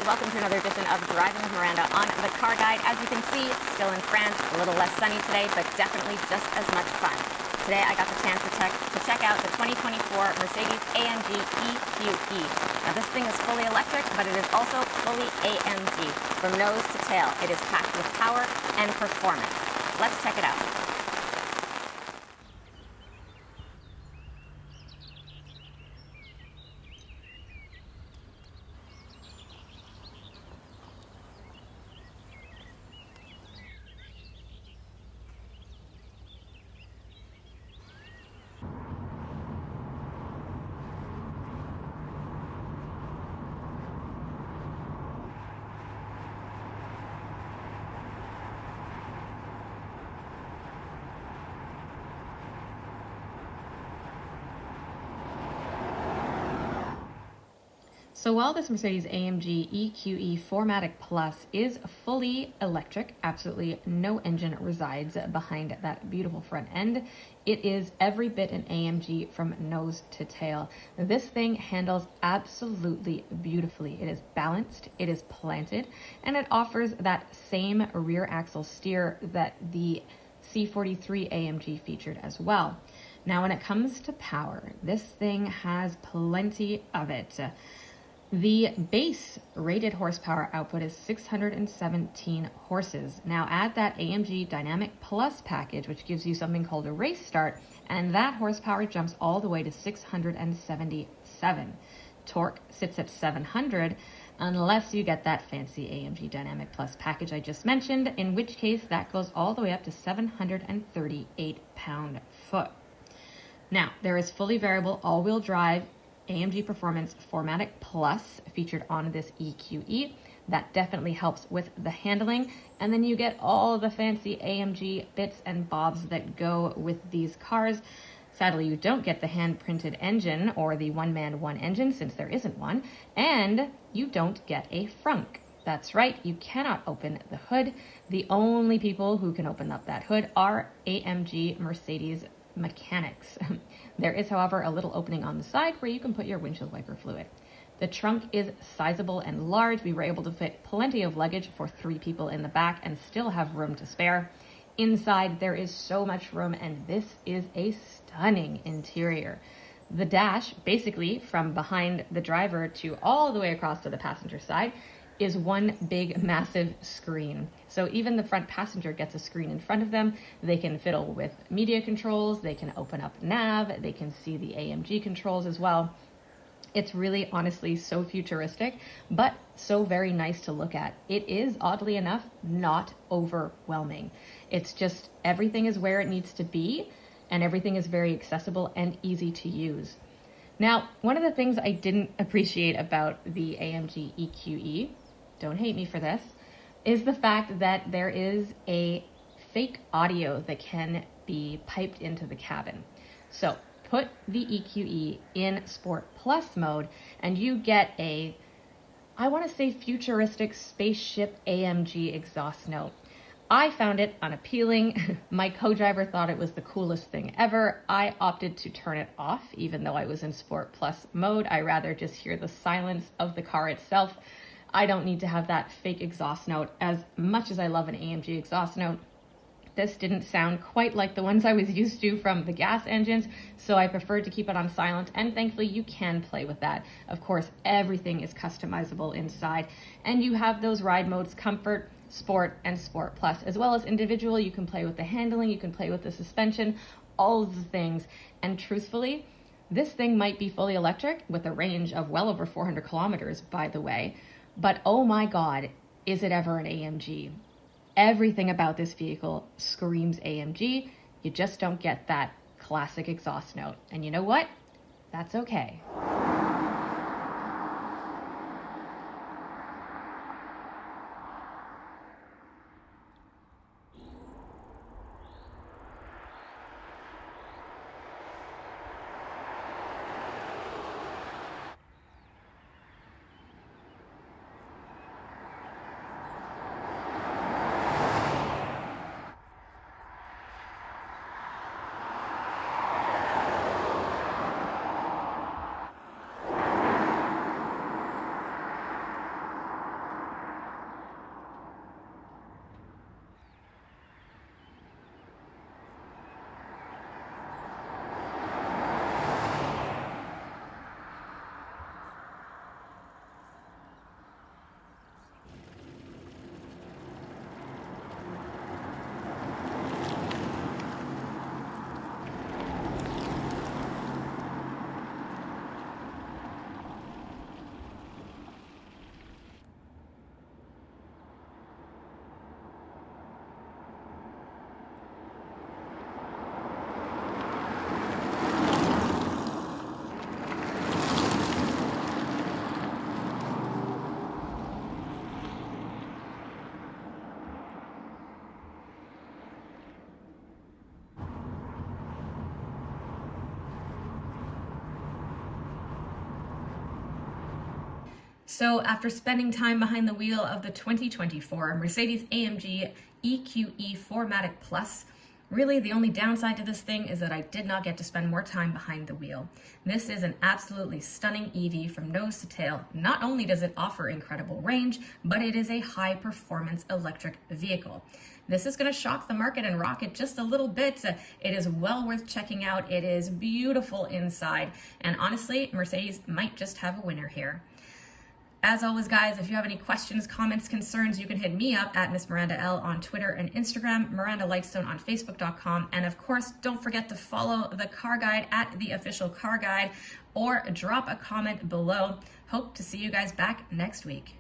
welcome to another edition of Driving with Miranda on the Car Guide. As you can see, still in France, a little less sunny today, but definitely just as much fun. Today I got the chance to check out the 2024 Mercedes-AMG EQE. Now this thing is fully electric, but it is also fully AMG. From nose to tail, it is packed with power and performance. Let's check it out. So while this Mercedes-AMG EQE 4Matic Plus is fully electric, absolutely no engine resides behind that beautiful front end, it is every bit an AMG from nose to tail. This thing handles absolutely beautifully. It is balanced, it is planted, and it offers that same rear axle steer that the C43 AMG featured as well. Now when it comes to power, this thing has plenty of it. The base rated horsepower output is 617 horses. Now add that AMG Dynamic Plus package, which gives you something called a race start, and that horsepower jumps all the way to 677. Torque sits at 700, unless you get that fancy AMG Dynamic Plus package I just mentioned, in which case that goes all the way up to 738 pound-foot. Now, there is fully variable all-wheel drive AMG Performance 4Matic Plus featured on this EQE. That definitely helps with the handling. And then you get all the fancy AMG bits and bobs that go with these cars. Sadly, you don't get the hand-printed engine or the one-man, one engine, since there isn't one. And you don't get a frunk. That's right, you cannot open the hood. The only people who can open up that hood are AMG Mercedes mechanics. There is, however, a little opening on the side where you can put your windshield wiper fluid. The trunk is sizable and large. We were able to fit plenty of luggage for 3 people in the back and still have room to spare. Inside, there is so much room, and this is a stunning interior. The dash, basically from behind the driver to all the way across to the passenger side, is one big massive screen. So even the front passenger gets a screen in front of them. They can fiddle with media controls, they can open up nav, they can see the AMG controls as well. It's really honestly so futuristic, but so very nice to look at. It is, oddly enough, not overwhelming. It's just everything is where it needs to be, and everything is very accessible and easy to use. Now, one of the things I didn't appreciate about the AMG EQE, don't hate me for this, is the fact that there is a fake audio that can be piped into the cabin. So put the EQE in Sport Plus mode and you get a, I want to say, futuristic spaceship AMG exhaust note. I found it unappealing. My co-driver thought it was the coolest thing ever. I opted to turn it off, even though I was in Sport Plus mode. I rather just hear the silence of the car itself. I don't need to have that fake exhaust note. As much as I love an AMG exhaust note, this didn't sound quite like the ones I was used to from the gas engines, so I preferred to keep it on silent, and thankfully you can play with that. Of course, everything is customizable inside, and you have those ride modes: Comfort, Sport, and Sport Plus. As well as individual, you can play with the handling, you can play with the suspension, all of the things. And truthfully, this thing might be fully electric with a range of well over 400 kilometers, by the way. But oh my God, is it ever an AMG? Everything about this vehicle screams AMG. You just don't get that classic exhaust note. And you know what? That's okay. So after spending time behind the wheel of the 2024 Mercedes-AMG EQE 4Matic Plus, really the only downside to this thing is that I did not get to spend more time behind the wheel. This is an absolutely stunning EV from nose to tail. Not only does it offer incredible range, but it is a high performance electric vehicle. This is going to shock the market and rock it just a little bit. It is well worth checking out. It is beautiful inside. And honestly, Mercedes might just have a winner here. As always, guys, if you have any questions, comments, concerns, you can hit me up at Miss Miranda L on Twitter and Instagram, Miranda Lightstone on Facebook.com, and of course, don't forget to follow the Car Guide at the official Car Guide, or drop a comment below. Hope to see you guys back next week.